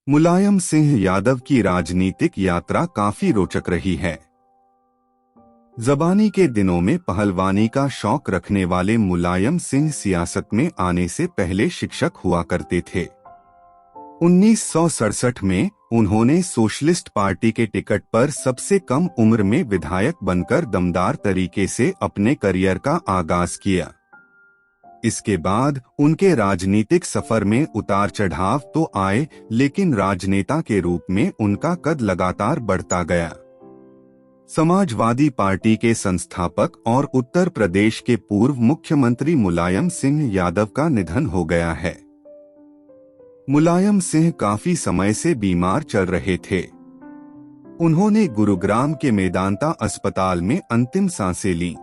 मुलायम सिंह यादव की राजनीतिक यात्रा काफी रोचक रही है। जवानी के दिनों में पहलवानी का शौक रखने वाले मुलायम सिंह सियासत में आने से पहले शिक्षक हुआ करते थे। 1967 में उन्होंने सोशलिस्ट पार्टी के टिकट पर सबसे कम उम्र में विधायक बनकर दमदार तरीके से अपने करियर का आगाज किया। इसके बाद उनके राजनीतिक सफर में उतार चढ़ाव तो आए, लेकिन राजनेता के रूप में उनका कद लगातार बढ़ता गया। समाजवादी पार्टी के संस्थापक और उत्तर प्रदेश के पूर्व मुख्यमंत्री मुलायम सिंह यादव का निधन हो गया है। मुलायम सिंह काफी समय से बीमार चल रहे थे। उन्होंने गुरुग्राम के मेदांता अस्पताल में अंतिम सांसें लीं।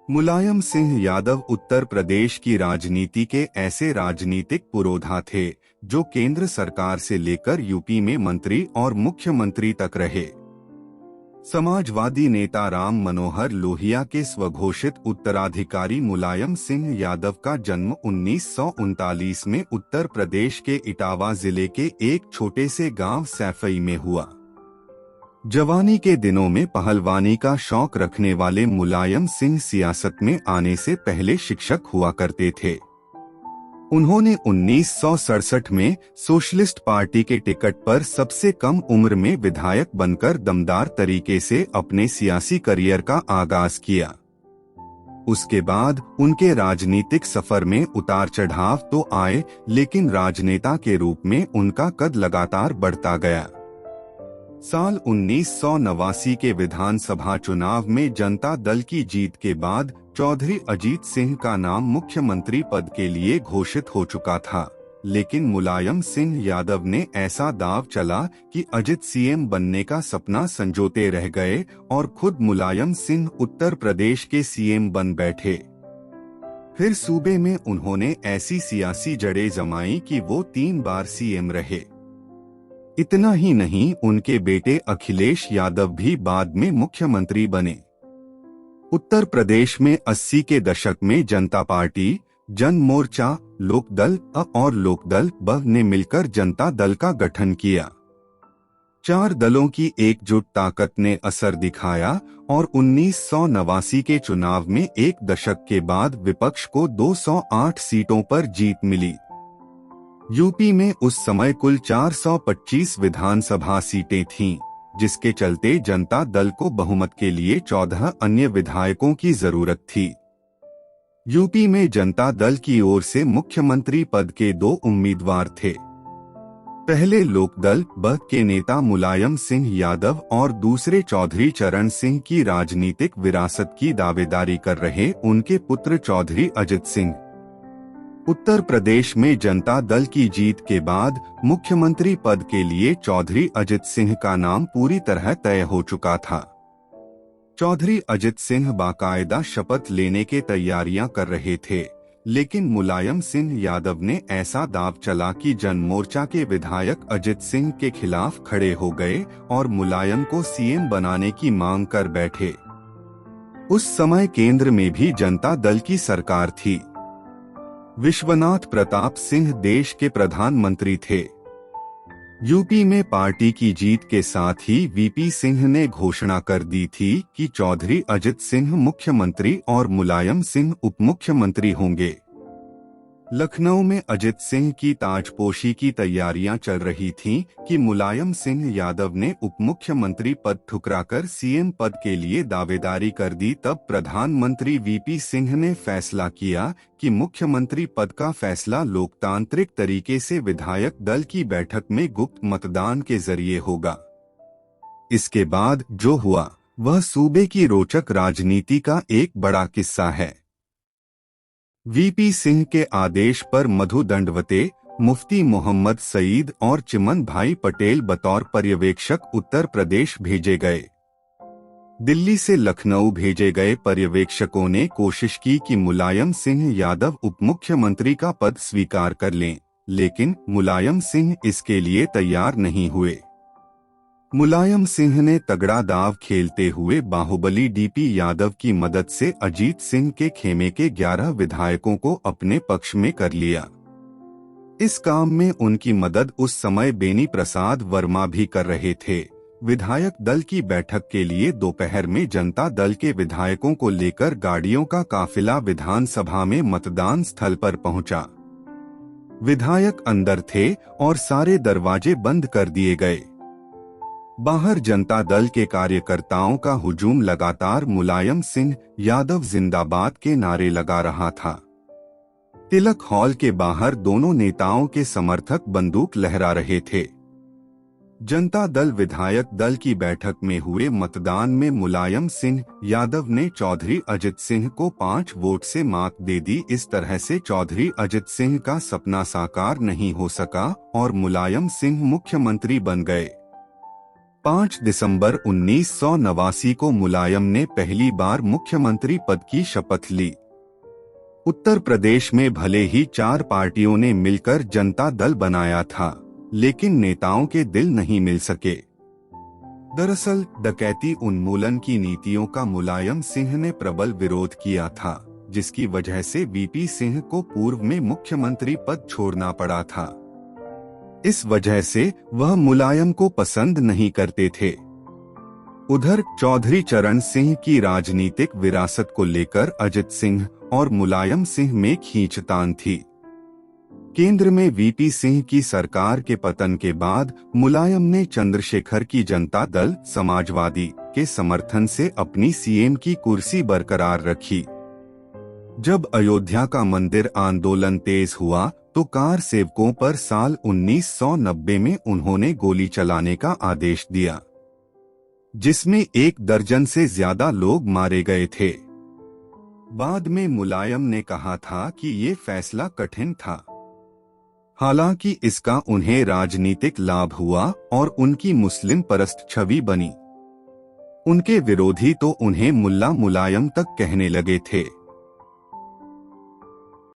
मुलायम सिंह यादव उत्तर प्रदेश की राजनीति के ऐसे राजनीतिक पुरोधा थे जो केंद्र सरकार से लेकर यूपी में मंत्री और मुख्यमंत्री तक रहे। समाजवादी नेता राम मनोहर लोहिया के स्वघोषित उत्तराधिकारी मुलायम सिंह यादव का जन्म 1939 में उत्तर प्रदेश के इटावा जिले के एक छोटे से गांव सैफई में हुआ। जवानी के दिनों में पहलवानी का शौक रखने वाले मुलायम सिंह सियासत में आने से पहले शिक्षक हुआ करते थे। उन्होंने 1967 में सोशलिस्ट पार्टी के टिकट पर सबसे कम उम्र में विधायक बनकर दमदार तरीके से अपने सियासी करियर का आगाज किया। उसके बाद उनके राजनीतिक सफर में उतार चढ़ाव तो आए, लेकिन राजनेता के रूप में उनका कद लगातार बढ़ता गया। साल 1989 के विधानसभा चुनाव में जनता दल की जीत के बाद चौधरी अजीत सिंह का नाम मुख्यमंत्री पद के लिए घोषित हो चुका था, लेकिन मुलायम सिंह यादव ने ऐसा दांव चला कि अजित सीएम बनने का सपना संजोते रह गए और खुद मुलायम सिंह उत्तर प्रदेश के सीएम बन बैठे। फिर सूबे में उन्होंने ऐसी सियासी जड़ें जमाई कि वो 3 बार सीएम रहे। इतना ही नहीं, उनके बेटे अखिलेश यादव भी बाद में मुख्यमंत्री बने। उत्तर प्रदेश में 80 के दशक में जनता पार्टी, जन मोर्चा, लोकदल अ और लोकदल ब ने मिलकर जनता दल का गठन किया। 4 दलों की एकजुट ताकत ने असर दिखाया और 1989 के चुनाव में एक दशक के बाद विपक्ष को 208 सीटों पर जीत मिली। यूपी में उस समय कुल 425 विधानसभा सीटें थीं, जिसके चलते जनता दल को बहुमत के लिए 14 अन्य विधायकों की जरूरत थी। यूपी में जनता दल की ओर से मुख्यमंत्री पद के 2 उम्मीदवार थे। पहले लोकदल ब के नेता मुलायम सिंह यादव और दूसरे चौधरी चरण सिंह की राजनीतिक विरासत की दावेदारी कर रहे उनके पुत्र चौधरी अजित सिंह। उत्तर प्रदेश में जनता दल की जीत के बाद मुख्यमंत्री पद के लिए चौधरी अजित सिंह का नाम पूरी तरह तय हो चुका था। चौधरी अजित सिंह बाकायदा शपथ लेने के तैयारियां कर रहे थे, लेकिन मुलायम सिंह यादव ने ऐसा दांव चला कि जन मोर्चा के विधायक अजित सिंह के खिलाफ खड़े हो गए और मुलायम को सीएम बनाने की मांग कर बैठे। उस समय केंद्र में भी जनता दल की सरकार थी। विश्वनाथ प्रताप सिंह देश के प्रधानमंत्री थे। यूपी में पार्टी की जीत के साथ ही वीपी सिंह ने घोषणा कर दी थी कि चौधरी अजित सिंह मुख्यमंत्री और मुलायम सिंह उपमुख्यमंत्री होंगे। लखनऊ में अजित सिंह की ताजपोशी की तैयारियां चल रही थीं कि मुलायम सिंह यादव ने उपमुख्यमंत्री पद ठुकराकर सीएम पद के लिए दावेदारी कर दी। तब प्रधानमंत्री वीपी सिंह ने फैसला किया कि मुख्यमंत्री पद का फैसला लोकतांत्रिक तरीके से विधायक दल की बैठक में गुप्त मतदान के जरिए होगा। इसके बाद जो हुआ वह सूबे की रोचक राजनीति का एक बड़ा किस्सा है। वीपी सिंह के आदेश पर मधु दंडवते, मुफ्ती मोहम्मद सईद और चिमन भाई पटेल बतौर पर्यवेक्षक उत्तर प्रदेश भेजे गए। दिल्ली से लखनऊ भेजे गए पर्यवेक्षकों ने कोशिश की कि मुलायम सिंह यादव उपमुख्यमंत्री का पद स्वीकार कर लें, लेकिन मुलायम सिंह इसके लिए तैयार नहीं हुए। मुलायम सिंह ने तगड़ा दांव खेलते हुए बाहुबली डीपी यादव की मदद से अजीत सिंह के खेमे के 11 विधायकों को अपने पक्ष में कर लिया। इस काम में उनकी मदद उस समय बेनी प्रसाद वर्मा भी कर रहे थे। विधायक दल की बैठक के लिए दोपहर में जनता दल के विधायकों को लेकर गाड़ियों का काफिला विधानसभा में मतदान स्थल पर पहुंचा। विधायक अंदर थे और सारे दरवाजे बंद कर दिए गए। बाहर जनता दल के कार्यकर्ताओं का हुजूम लगातार मुलायम सिंह यादव जिंदाबाद के नारे लगा रहा था। तिलक हॉल के बाहर दोनों नेताओं के समर्थक बंदूक लहरा रहे थे। जनता दल विधायक दल की बैठक में हुए मतदान में मुलायम सिंह यादव ने चौधरी अजित सिंह को 5 वोट से मात दे दी। इस तरह से चौधरी अजित सिंह का सपना साकार नहीं हो सका और मुलायम सिंह मुख्यमंत्री बन गए। 5 दिसंबर 1989 को मुलायम ने पहली बार मुख्यमंत्री पद की शपथ ली। उत्तर प्रदेश में भले ही 4 पार्टियों ने मिलकर जनता दल बनाया था, लेकिन नेताओं के दिल नहीं मिल सके। दरअसल डकैती उन्मूलन की नीतियों का मुलायम सिंह ने प्रबल विरोध किया था, जिसकी वजह से वीपी सिंह को पूर्व में मुख्यमंत्री पद छोड़ना पड़ा था। इस वजह से वह मुलायम को पसंद नहीं करते थे। उधर चौधरी चरण सिंह की राजनीतिक विरासत को लेकर अजित सिंह और मुलायम सिंह में खींचतान थी। केंद्र में वीपी सिंह की सरकार के पतन के बाद मुलायम ने चंद्रशेखर की जनता दल समाजवादी के समर्थन से अपनी सीएम की कुर्सी बरकरार रखी। जब अयोध्या का मंदिर आंदोलन तेज हुआ तो कार सेवकों पर साल 1990 में उन्होंने गोली चलाने का आदेश दिया, जिसमें 1 दर्जन से ज्यादा लोग मारे गए थे। बाद में मुलायम ने कहा था कि ये फैसला कठिन था। हालांकि इसका उन्हें राजनीतिक लाभ हुआ और उनकी मुस्लिम परस्त छवि बनी। उनके विरोधी तो उन्हें मुल्ला मुलायम तक कहने लगे थे।